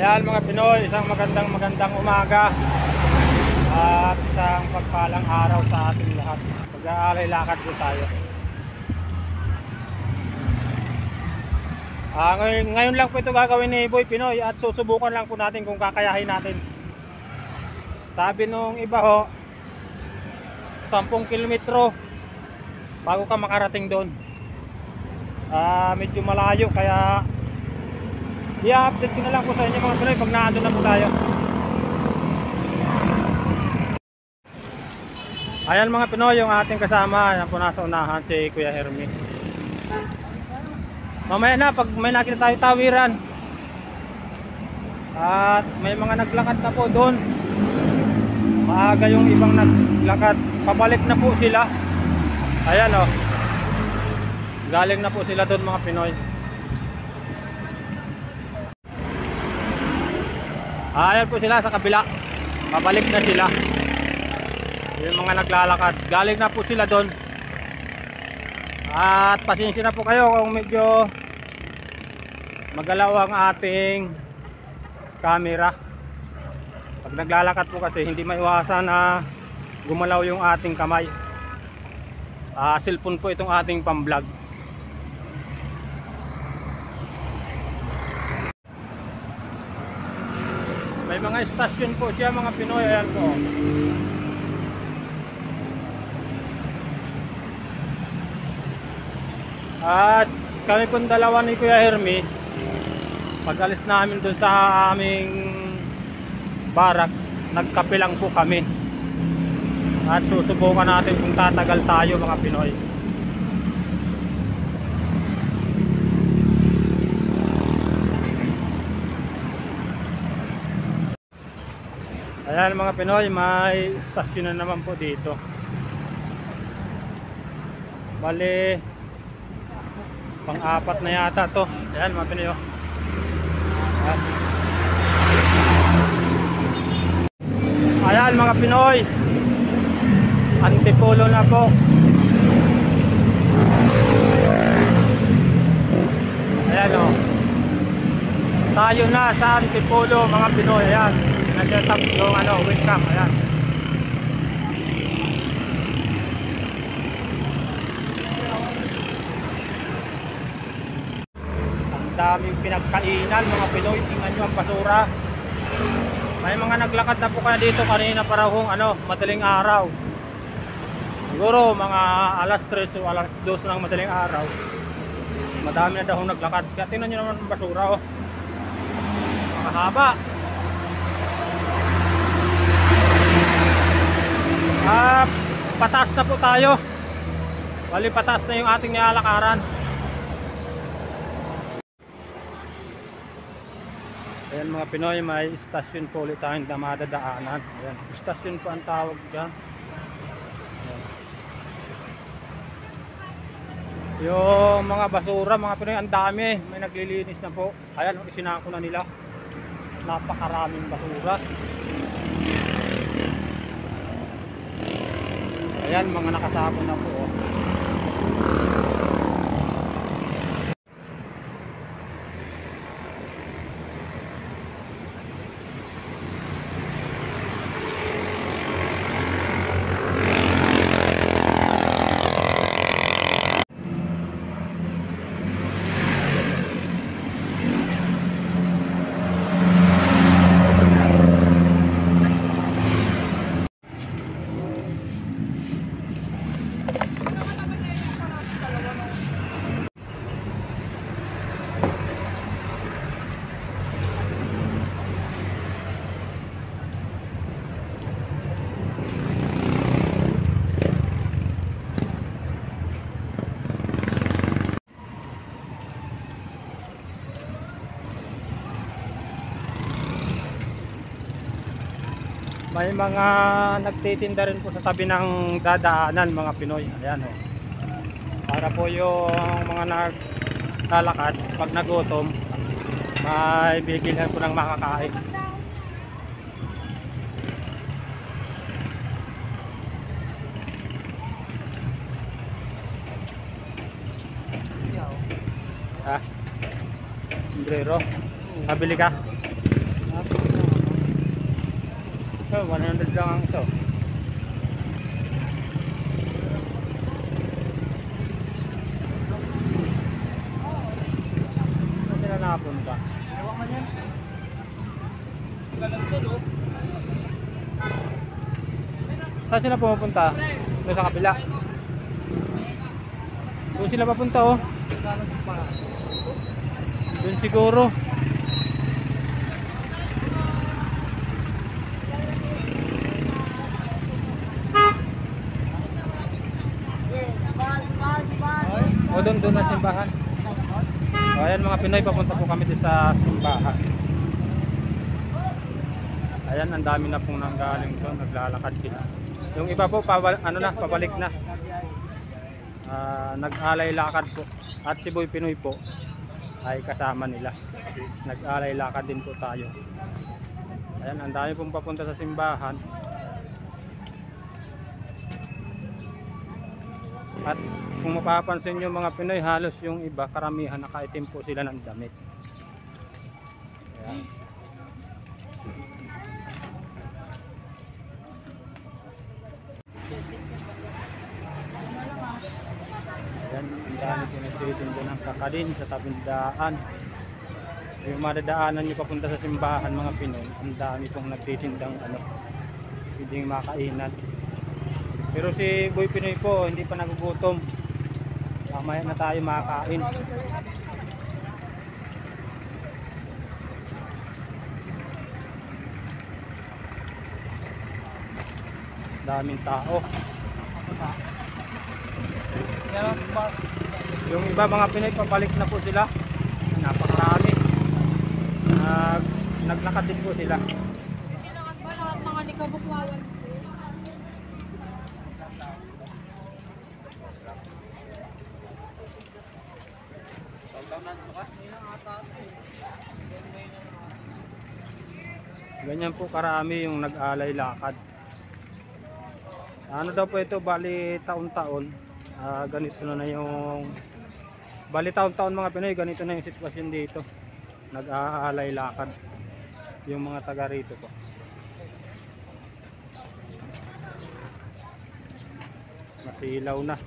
Ayan mga Pinoy, isang magandang umaga at isang pagpalang araw sa ating lahat. Mag-aalay lakad po tayo. Ngayon lang po ito gagawin ni Boy Pinoy at susubukan lang po natin kung kakayahin natin. Sabi nung iba ho, 10 kilometro bago ka makarating doon. Medyo malayo kaya i-update ko na lang po sa inyo mga Pinoy pag naandun na po tayo. Ayan mga Pinoy, yung ating kasama. Ayan po nasa unahan si Kuya Hermie. Mamaya na pag may nakita tayo tawiran at may mga naglakad na po doon. Maaga yung ibang naglakad, pabalik na po sila. Ayan o, galing na po sila doon mga Pinoy. Ayan po sila sa kabila, pabalik na sila. Yung mga naglalakad, galing na po sila doon. At pasensya na po kayo kung medyo magalaw ang ating camera. Pag naglalakad po kasi hindi maiwasan na gumalaw yung ating kamay. Cellphone po itong ating pamblog. May mga istasyon po siya mga Pinoy. Ayan po. At kami pong dalawa ni Kuya Hermie, pag alis namin dun sa aming barracks, nagkape lang po kami. At susubukan natin kung tatagal tayo mga Pinoy. Ayan mga Pinoy, may istasyon na naman po dito. Bale, pang-apat na yata to. Ayan mga Pinoy. Ayan mga Pinoy, Antipolo na po. Ayan o, tayo na sa Antipolo mga Pinoy. Ayan, nag-set yung wake up. Ayan. Daming pinagkainan mga Pinoy. Tingnan nyo ang basura. May mga naglakad na po kaya dito kanina para hong madaling araw. Siguro mga alas 3 o alas 2 ng madaling araw. Madami na daw naglakad. Kaya tingnan nyo naman ang basura oh. Makahaba. Pataas na po tayo. Bali pataas na yung ating nilalakaran. Ayan mga Pinoy, may istasyon po ulit tayong madadaanan. Ayan, istasyon po ang tawag dyan. Ayan. Yung mga basura mga Pinoy, ang dami. May naglilinis na po. Ayan, isinako na nila. Napakaraming basura. Ayan, mga nakasako na po oh. May mga nagtitinda rin po sa tabi ng dadaanan mga Pinoy. Ayan o. Para po yung mga naglalakad pag nagutom, may bigyan po ng makakain. Ha? Sombrero. Nabili ka? ito, 100 lang ang ito. Saan sila nakapunta? Ewan man yan. Saan sila pumupunta? Doon sa kabila. Doon sila papunta oh. Doon siguro. O doon na simbahan. O ayan mga Pinoy, papunta po kami doon sa simbahan. Ayan, ang dami na pong nanggaling doon, naglalakad sila. Yung iba po, pabalik na. Nag-alay lakad po. At si Boy Pinoy po ay kasama nila. Nag-alay lakad din po tayo. Ayan, ang dami pong papunta sa simbahan. At kung mapapansin nyo mga Pinoy, halos yung iba, karamihan nakaitim po sila ng damit. Ayan. Ayan, ang dami pinagtitinda ng kakadin sa tabing daan. Yung madadaanan nyo papunta sa simbahan mga Pinoy, ang dami pong nagtitindang pwedeng makainan. Pero si Boy Pinoy po hindi pa nagugutom. Mamaya na tayo makakain. Daming tao. Yung iba mga Pinoy pabalik na po sila. Napakarami. Naglakad din po sila. Kailangan ba lahat ng alikabok wawan? Ganyan po karami yung nag-alay lakad. Ano daw po ito, bali taon-taon. Ganito na yung bali taon-taon mga Pinoy, ganito na yung sitwasyon dito. Nag-aalay lakad yung mga taga rito po. Masilaw na.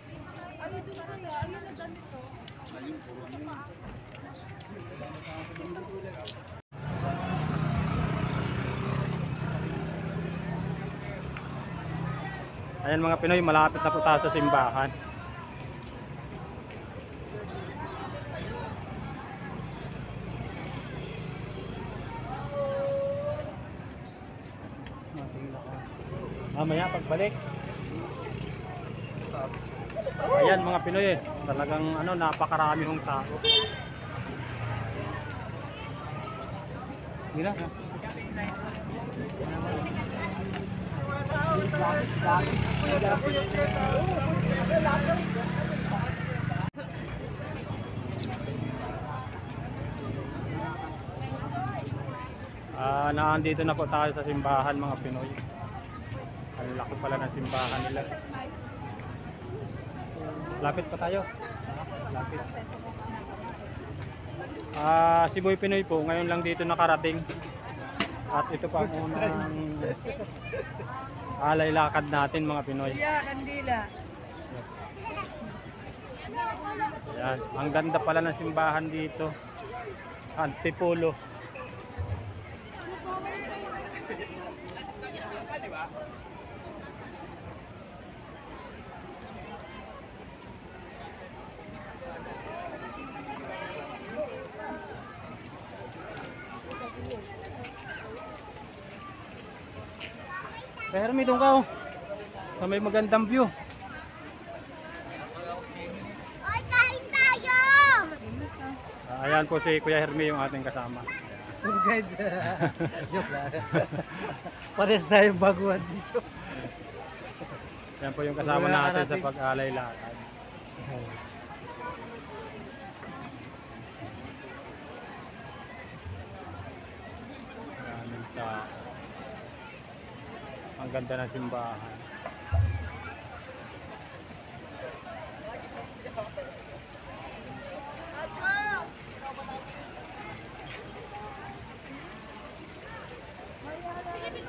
Ayan mga Pinoy, malapit na po tayo sa simbahan. Mamaya pagbalik. Ayan mga Pinoy, talagang napakarami hong tao. Hindi na. Naandito na po tayo sa simbahan mga Pinoy. Ang laki pala ng simbahan nila. Lapit pa tayo. Lapit. Si Boy Pinoy po ngayon lang dito nakarating. At ito pa ang unang alay lakad natin mga Pinoy. Kandila. Ayan. Ang ganda pala ng simbahan dito. Antipolo. Pero may doon ka sa may magandang view. Oy, kain tayo! Ayan po si Kuya Hermie yung ating kasama. Oh God. Joke lang. Pares na yung baguhan dito. Yan po yung kasama natin sa pag-alay lakad. Maraming tao. Ang ganda ng simbahan.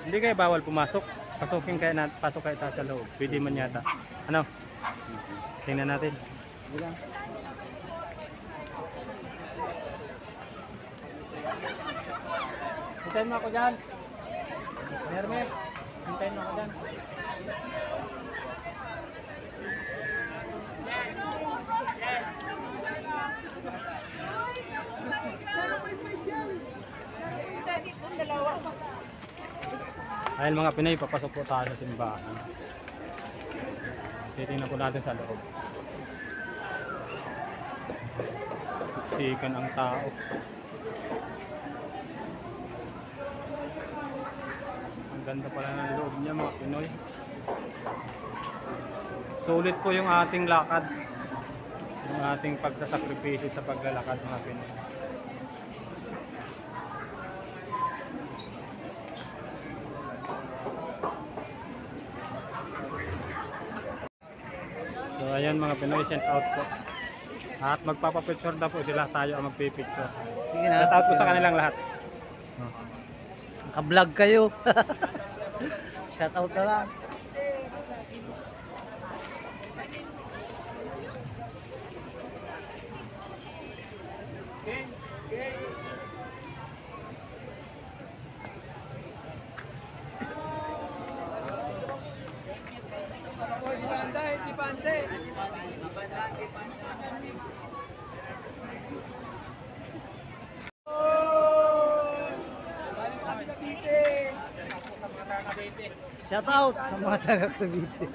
Hindi kayo bawal pumasok. Pasukin kayo na, pasok kayo tayo sa loob. Pwede man yata. Ano? Tingnan natin. Bilang. Hintayin mo ako dyan. Hermes, hintayin mo ako dyan. Ayun mga Pinoy, papasok po tayo sa simbahan. Titingnan po natin sa loob. Sikan ang tao. Ang ganda pala ng loob niya mga Pinoy. Sulit po yung ating lakad. Yung ating pagsasakripisyo sa paglalakad mga Pinoy. So ayan mga Pinoy, sent out po. At magpapapicture na po sila, tayo ang magpipicture. Sige na. Sent out po sa kanilang lahat. Naka-vlog kayo. Shout out na lang. Shout out sa mga taga Cavite.